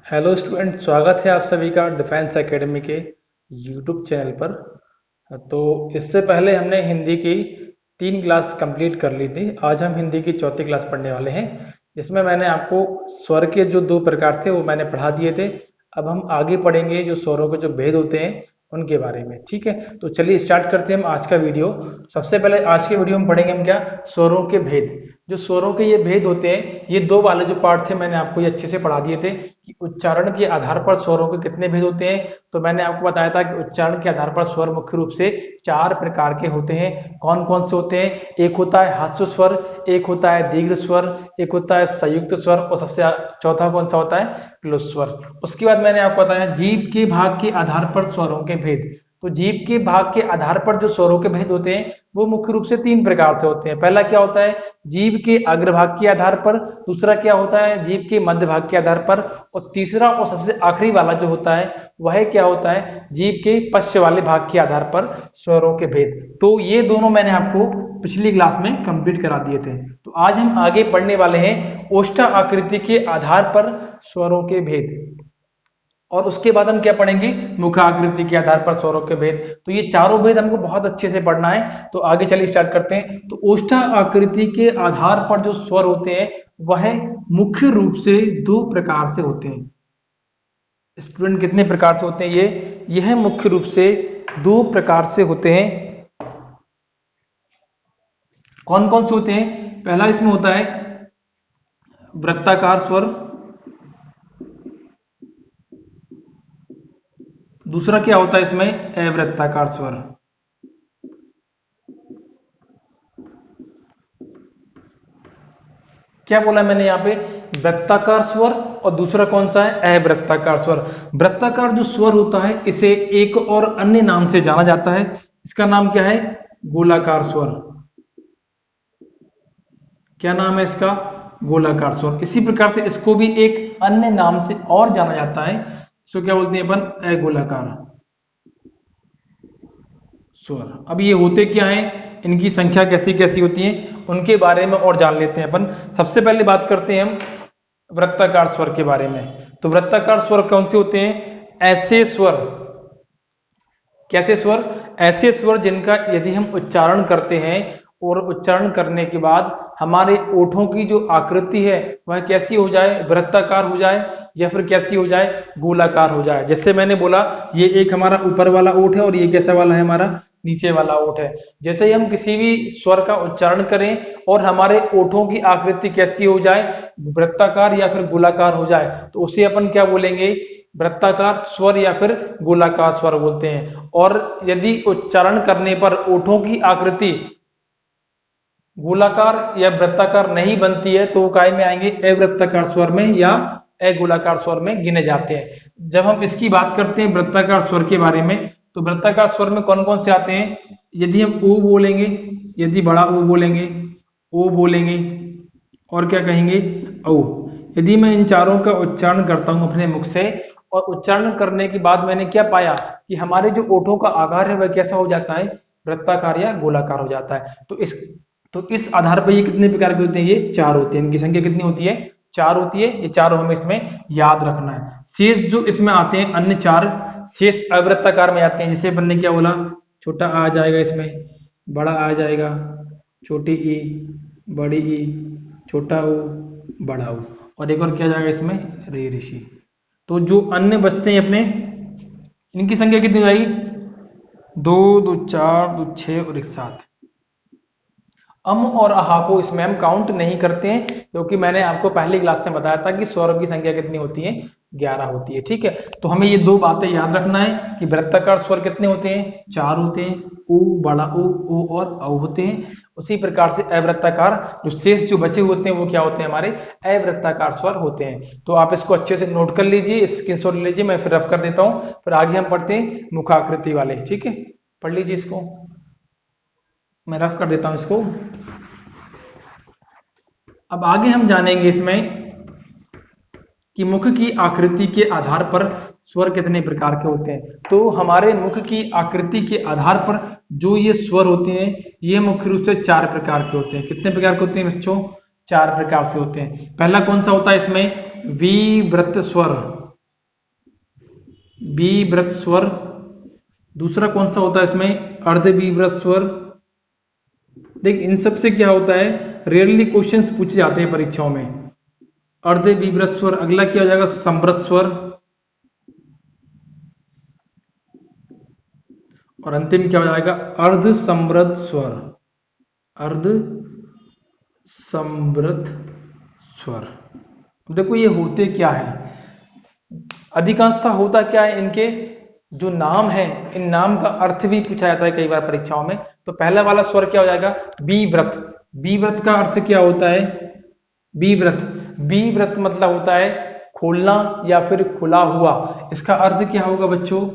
Hello student, स्वागत है आप सभी का डिफेंस एकेडमी के यूट्यूब चैनल पर। तो इससे पहले हमने हिंदी की 3 क्लास कंप्लीट कर ली थी। आज हम हिंदी की चौथी क्लास पढ़ने वाले हैं। इसमें मैंने आपको स्वर के जो 2 प्रकार थे वो मैंने पढ़ा दिए थे। अब हम आगे पढ़ेंगे जो स्वरों के जो भेद होते हैं उनके बारे में। ठीक है, तो चलिए स्टार्ट करते हैं हम आज का वीडियो। सबसे पहले आज के वीडियो में पढ़ेंगे हम क्या, स्वरों के भेद। जो स्वरों के ये भेद होते हैं, ये 2 वाले जो पार्ट थे मैंने आपको ये अच्छे से पढ़ा दिए थे कि उच्चारण के आधार पर स्वरों के कितने भेद होते हैं। तो मैंने आपको बताया था कि उच्चारण के आधार पर स्वर मुख्य रूप से 4 प्रकार के होते हैं। कौन कौन से होते हैं? एक होता है ह्रस्व स्वर, एक होता है दीर्घ स्वर, एक होता है संयुक्त स्वर और सबसे चौथा कौन सा होता है? क्लोज स्वर। उसके बाद मैंने आपको बताया जीभ के भाग के आधार पर स्वरों के भेद। तो जीभ के भाग के आधार पर जो स्वरों के भेद होते हैं वो मुख्य रूप से 3 प्रकार से होते हैं। पहला क्या होता है? जीभ के अग्रभाग के आधार पर। दूसरा क्या होता है? जीभ के मध्य भाग के आधार पर। और तीसरा और सबसे आखिरी वाला जो होता है वह क्या होता है? जीभ के पश्च वाले भाग के आधार पर स्वरों के भेद। तो ये दोनों मैंने आपको पिछली क्लास में कंप्लीट करा दिए थे। तो आज हम आगे पढ़ने वाले हैं ओष्ठा आकृति के आधार पर स्वरों के भेद। और उसके बाद हम क्या पढ़ेंगे? मुखाकृति के आधार पर स्वरों के भेद। तो ये चारों भेद हमको बहुत अच्छे से पढ़ना है। तो आगे चलिए स्टार्ट करते हैं। तो ओष्ठा आकृति के आधार पर जो स्वर होते हैं वह मुख्य रूप से 2 प्रकार से होते हैं। स्टूडेंट, कितने प्रकार से होते हैं ये? यह मुख्य रूप से 2 प्रकार से होते हैं। कौन कौन से होते हैं? पहला इसमें होता है वृत्ताकार स्वर। दूसरा क्या होता है इसमें? अवृत्ताकार स्वर। क्या बोला मैंने यहाँ पे? वृत्ताकार स्वर। और दूसरा कौन सा है? अवृत्ताकार स्वर। वृत्ताकार जो स्वर होता है इसे एक और अन्य नाम से जाना जाता है। इसका नाम क्या है? गोलाकार स्वर। क्या नाम है इसका? गोलाकार स्वर। इसी प्रकार से इसको भी एक अन्य नाम से और जाना जाता है। इसको क्या बोलते हैं अपन? अगोलाकार स्वर। अब ये होते क्या है, इनकी संख्या कैसी कैसी होती है, उनके बारे में और जान लेते हैं अपन। सबसे पहले बात करते हैं हम वृत्ताकार स्वर के बारे में। तो वृत्ताकार स्वर कौन से होते हैं? ऐसे स्वर। कैसे स्वर? ऐसे स्वर जिनका यदि हम उच्चारण करते हैं और उच्चारण करने के बाद हमारे ओठों की जो आकृति है वह कैसी हो जाए? वृत्ताकार हो जाए या फिर कैसी हो जाए? गोलाकार हो जाए। जैसे मैंने बोला ये एक हमारा ऊपर वाला ओठ है और ये कैसा वाला है? हमारा नीचे वाला ओठ है। जैसे ही हम किसी भी स्वर का उच्चारण करें और हमारे ओठों की आकृति कैसी हो जाए? वृत्ताकार या फिर गोलाकार हो जाए, तो उसे अपन क्या बोलेंगे? वृत्ताकार स्वर या फिर गोलाकार स्वर बोलते हैं। और यदि उच्चारण करने पर ओठों की आकृति गोलाकार या वृत्ताकार नहीं बनती है तो वो काय में आएंगे? अवृत्ताकार स्वर में या अगोलाकार स्वर में गिने जाते हैं। जब हम इसकी बात करते हैं वृत्ताकार स्वर के बारे में, तो वृत्ताकार स्वर में कौन कौन से आते हैं? यदि हम ओ बोलेंगे, यदि बड़ा ओ बोलेंगे, ओ बोलेंगे, और क्या कहेंगे? औ। यदि मैं इन चारों का उच्चारण करता हूं अपने मुख से और उच्चारण करने के बाद मैंने क्या पाया कि हमारे जो ओठों का आकार है वह कैसा हो जाता है? वृत्ताकार या गोलाकार हो जाता है। तो इस आधार पर ये कितने प्रकार के होते हैं? ये 4 होते हैं। इनकी संख्या कितनी होती है? 4 होती है। ये चारों हमें इसमें याद रखना है। शेष जो इसमें आते हैं अन्य 4 शेष अवृत्ताकार में आते हैं। जैसे अपन ने क्या बोला? छोटा आ जाएगा इसमें, बड़ा आ जाएगा, छोटी ई, बड़ी ई, छोटा ऊ, बड़ा ऊ, और एक और क्या जाएगा इसमें? रे ऋषि। तो जो अन्य बचते हैं अपने, इनकी संख्या कितनी हो जाएगी? 2 2 4 2 6 और 1 7। अम और अहा को इसमें हम काउंट नहीं करते हैं क्योंकि मैंने आपको पहली क्लास में बताया था कि स्वर की संख्या कितनी होती है? 11 होती है। ठीक है, तो हमें ये 2 बातें याद रखना है कि वृत्ताकार स्वर कितने होते हैं? 4 होते हैं। उ, बड़ा उ और औ होते हैं। उसी प्रकार से अवृत्ताकार जो शेष जो बचे होते हैं वो क्या होते हैं? हमारे अवृत्ताकार स्वर होते हैं। तो आप इसको अच्छे से नोट कर लीजिए, स्क्रीनशॉट ले लीजिए, मैं फिर रब कर देता हूँ। फिर आगे हम पढ़ते हैं मुखाकृति वाले। ठीक है, पढ़ लीजिए इसको, मैं रफ कर देता हूं इसको। अब आगे हम जानेंगे इसमें कि मुख की आकृति के आधार पर स्वर कितने प्रकार के होते हैं। तो हमारे मुख की आकृति के आधार पर जो ये स्वर होते हैं ये मुख्य रूप से 4 प्रकार के होते हैं। कितने प्रकार के होते हैं बच्चों? 4 प्रकार से होते हैं। पहला कौन सा होता है इसमें? विवृत स्वर। बीव्रत स्वर। दूसरा कौन सा होता है इसमें, अर्ध बीव्रत स्वर। देख इन सब से क्या होता है, रेयरली क्वेश्चंस पूछे जाते हैं परीक्षाओं में। अर्ध बीव्रत स्वर। अगला क्या हो जाएगा, समृत स्वर। और अंतिम क्या हो जाएगा, अर्ध समृत स्वर। अर्ध समृत स्वर। अब देखो ये होते क्या है, अधिकांशतः होता क्या है, इनके जो नाम है इन नाम का अर्थ भी पूछा जाता है कई बार परीक्षाओं में। तो पहला वाला स्वर क्या हो जाएगा, बीव्रत। बीव्रत का अर्थ क्या होता है, बीव्रत। बीव्रत मतलब होता है खोलना या फिर खुला हुआ। इसका अर्थ क्या होगा बच्चों,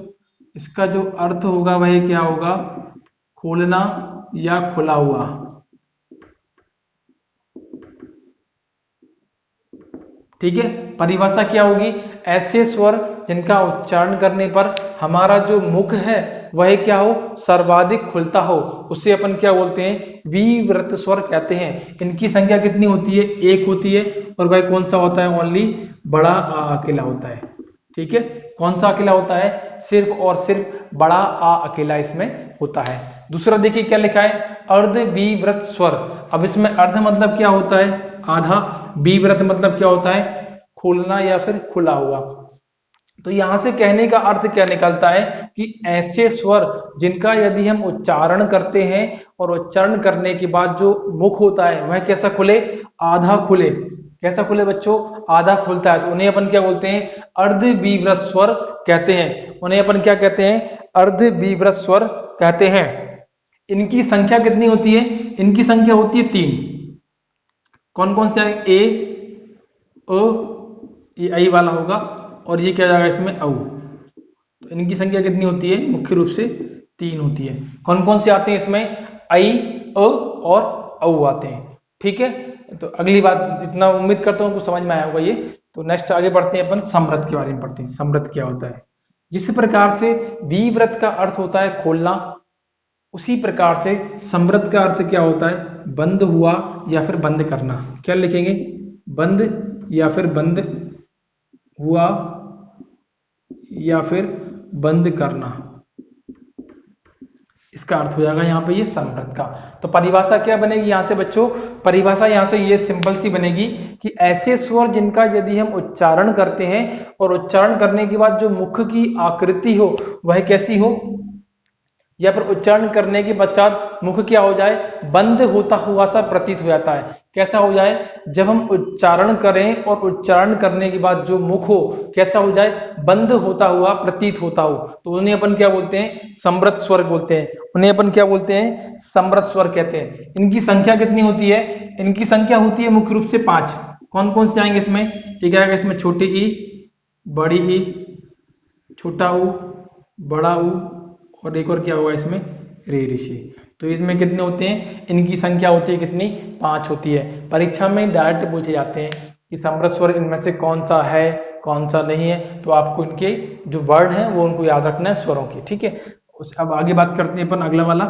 इसका जो अर्थ होगा वह क्या होगा, खोलना या खुला हुआ। ठीक है, परिभाषा क्या होगी, ऐसे स्वर जिनका उच्चारण करने पर हमारा जो मुख है वह क्या हो, सर्वाधिक खुलता हो, उसे अपन क्या बोलते हैं, विव्रत स्वर कहते हैं। इनकी संख्या कितनी होती है, एक होती है। और वह कौन सा होता है, ओनली बड़ा आ अकेला होता है। ठीक है, कौन सा अकेला होता है, सिर्फ और सिर्फ बड़ा आ अकेला इसमें होता है। दूसरा देखिए क्या लिखा है, अर्ध विव्रत स्वर। अब इसमें अर्ध मतलब क्या होता है, आधा। विव्रत मतलब क्या होता है, खोलना या फिर खुला हुआ। तो यहां से कहने का अर्थ क्या निकलता है कि ऐसे स्वर जिनका यदि हम उच्चारण करते हैं और उच्चारण करने के बाद जो मुख होता है वह कैसा खुले, आधा खुले। कैसा खुले बच्चों, आधा खुलता है, तो उन्हें अपन क्या बोलते हैं, अर्ध विव्रत स्वर कहते हैं। उन्हें अपन क्या कहते हैं, अर्ध विव्रत स्वर कहते हैं। इनकी संख्या कितनी होती है, इनकी संख्या होती है 3। कौन कौन से, ए ओ, ये आई वाला होगा, और ये क्या जाएगा इसमें औ। तो इनकी संख्या कितनी होती है, मुख्य रूप से 3 होती है। कौन कौन से आते हैं इसमें, आई, अ और औ आते हैं। ठीक है, तो अगली बात, इतना उम्मीद करता हूँ कुछ समझ में आया होगा ये। तो नेक्स्ट आगे बढ़ते हैं, अपन समृत के बारे में पढ़ते हैं। समृत क्या होता है, जिस प्रकार से विव्रत का अर्थ होता है खोलना, उसी प्रकार से समृत का अर्थ क्या होता है, बंद हुआ या फिर बंद करना। क्या लिखेंगे, बंद या फिर बंद हुआ या फिर बंद करना, इसका अर्थ हो जाएगा यहाँ पे ये समृत का। तो परिभाषा क्या बनेगी यहाँ से बच्चों, परिभाषा यहाँ से ये सिंपल सी बनेगी कि ऐसे स्वर जिनका यदि हम उच्चारण करते हैं और उच्चारण करने के बाद जो मुख की आकृति हो वह कैसी हो, या फिर उच्चारण करने के पश्चात मुख क्या हो जाए, बंद होता हुआ सा प्रतीत हो जाता है। कैसा हो जाए, जब हम उच्चारण करें और उच्चारण करने के बाद जो मुख हो कैसा हो जाए, बंद होता हुआ प्रतीत होता हो, तो उन्हें अपन क्या बोलते हैं, समृत स्वर बोलते हैं। उन्हें अपन क्या बोलते हैं, समृत स्वर कहते हैं। इनकी संख्या कितनी होती है, इनकी संख्या होती है मुख्य रूप से 5। कौन कौन से आएंगे इसमें, एक आएगा इसमें छोटी ई, बड़ी ई, छोटा ऊ, बड़ा ऊ, और एक और क्या होगा इसमें, रे ऋषि। तो इसमें कितने होते हैं, इनकी संख्या होती है कितनी, 5 होती है। परीक्षा में डायरेक्ट पूछे जाते हैं कि समृत स्वर इनमें से कौन सा है कौन सा नहीं है, तो आपको इनके जो वर्ड हैं वो उनको याद रखना है स्वरों की। ठीक है, अब आगे बात करते हैं अपन अगला वाला।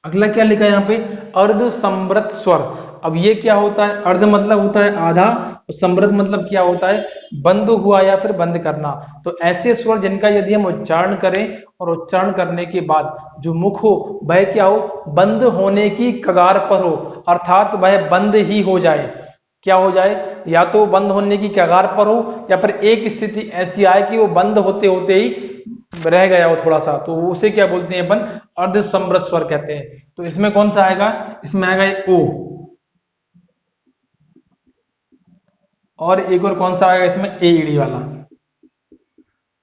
अगला क्या लिखा है यहाँ पे, अर्ध समृत स्वर। अब ये क्या होता है, अर्ध मतलब होता है आधा, और समृत मतलब क्या होता है, बंद हुआ या फिर बंद करना। तो ऐसे स्वर जिनका यदि हम उच्चारण करें और उच्चारण करने के बाद जो मुख हो वह क्या हो, बंद होने की कगार पर हो, अर्थात वह बंद ही हो जाए। क्या हो जाए, या तो बंद होने की कगार पर हो या फिर एक स्थिति ऐसी आए कि वो बंद होते होते ही रह गया हो थोड़ा सा, तो उसे क्या बोलते हैं अपन, अर्ध समृत स्वर कहते हैं। तो इसमें कौन सा आएगा, इसमें आएगा ओ, और एक और कौन सा आएगा इसमें, ए ईडी वाला।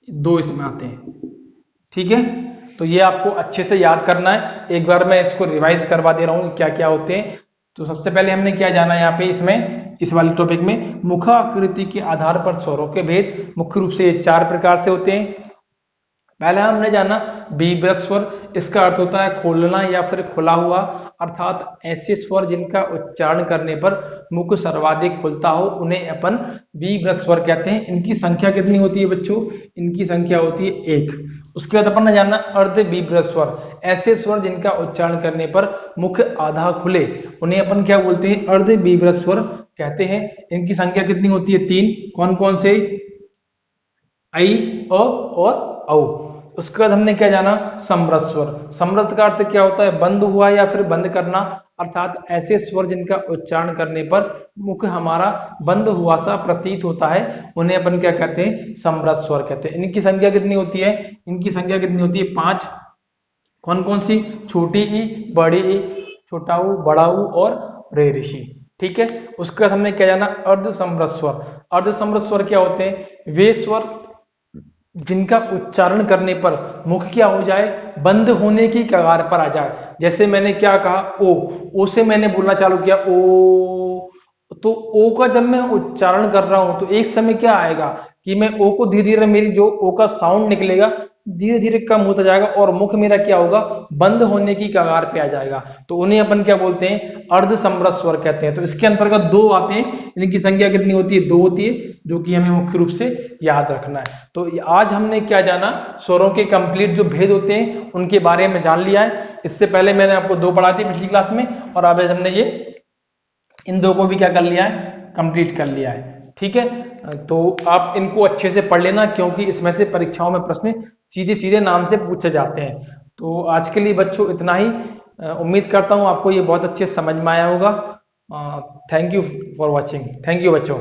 2 इसमें आते हैं। ठीक है, तो ये आपको अच्छे से याद करना है। एक बार मैं इसको रिवाइज करवा दे रहा हूं क्या क्या होते हैं। तो सबसे पहले हमने क्या जाना है यहाँ पे, इसमें इस वाले टॉपिक में मुखाकृति के आधार पर स्वरों के भेद मुख्य रूप से 4 प्रकार से होते हैं। पहला हमने जाना विव्रत स्वर। इसका अर्थ होता है खोलना या फिर खुला हुआ, अर्थात ऐसे स्वर जिनका उच्चारण करने पर मुख सर्वाधिक खुलता हो उन्हें अपन विव्रत स्वर कहते हैं। इनकी संख्या कितनी होती है बच्चों, इनकी संख्या होती है 1। उसके बाद अपन ने जाना अर्ध विव्रत स्वर। ऐसे स्वर जिनका उच्चारण करने पर मुख आधा खुले उन्हें अपन क्या बोलते हैं, अर्ध विव्रत स्वर कहते हैं। इनकी संख्या कितनी होती है, 3। कौन कौन से, ऐ, अ और औ। उसके बाद हमने क्या जाना, समृद्ध स्वर। समृद्ध का अर्थ क्या होता है, बंद हुआ या फिर बंद करना, अर्थात ऐसे स्वर जिनका उच्चारण करने पर मुख हमारा बंद हुआ सा प्रतीत होता है, उन्हें अपन क्या कहते हैं, समृद्ध स्वर कहते हैं। इनकी संख्या कितनी होती है, इनकी संख्या कितनी होती है, 5। कौन कौन सी, छोटी ई, बड़ी ई, छोटा ऊ, बड़ा ऊ और रे ऋषि। ठीक है। उसके बाद हमने क्या जाना, अर्ध समृद्ध स्वर। अर्ध समृद्ध स्वर क्या होते हैं, वे स्वर जिनका उच्चारण करने पर मुख क्या हो जाए, बंद होने की कगार पर आ जाए। जैसे मैंने क्या कहा, ओ से मैंने बोलना चालू किया, ओ, तो ओ का जब मैं उच्चारण कर रहा हूं तो एक समय क्या आएगा कि मैं ओ को धीरे धीरे, मेरी जो ओ का साउंड निकलेगा धीरे धीरे कम होता जाएगा और मुख मेरा क्या होगा, बंद होने की कगार पे आ जाएगा। तो उन्हें अपन क्या बोलते हैं, अर्ध समृद्ध स्वर कहते हैं। तो इसके अंतर्गत दो आते हैं, इनकी संख्या कितनी होती है, दो होती है, जो कि हमें मुख्य रूप से याद रखना है। तो आज हमने क्या जाना, स्वरों के कंप्लीट जो भेद होते हैं उनके बारे में जान लिया है। इससे पहले मैंने आपको दो पढ़ा थी पिछली क्लास में, और अब हमने ये इन दो को भी क्या कर लिया है, कंप्लीट कर लिया है। ठीक है। तो आप इनको अच्छे से पढ़ लेना, क्योंकि इसमें से परीक्षाओं में प्रश्न सीधे सीधे नाम से पूछे जाते हैं। तो आज के लिए बच्चों इतना ही। उम्मीद करता हूं आपको ये बहुत अच्छे समझ में आया होगा। Thank you for watching. Thank you बच्चों।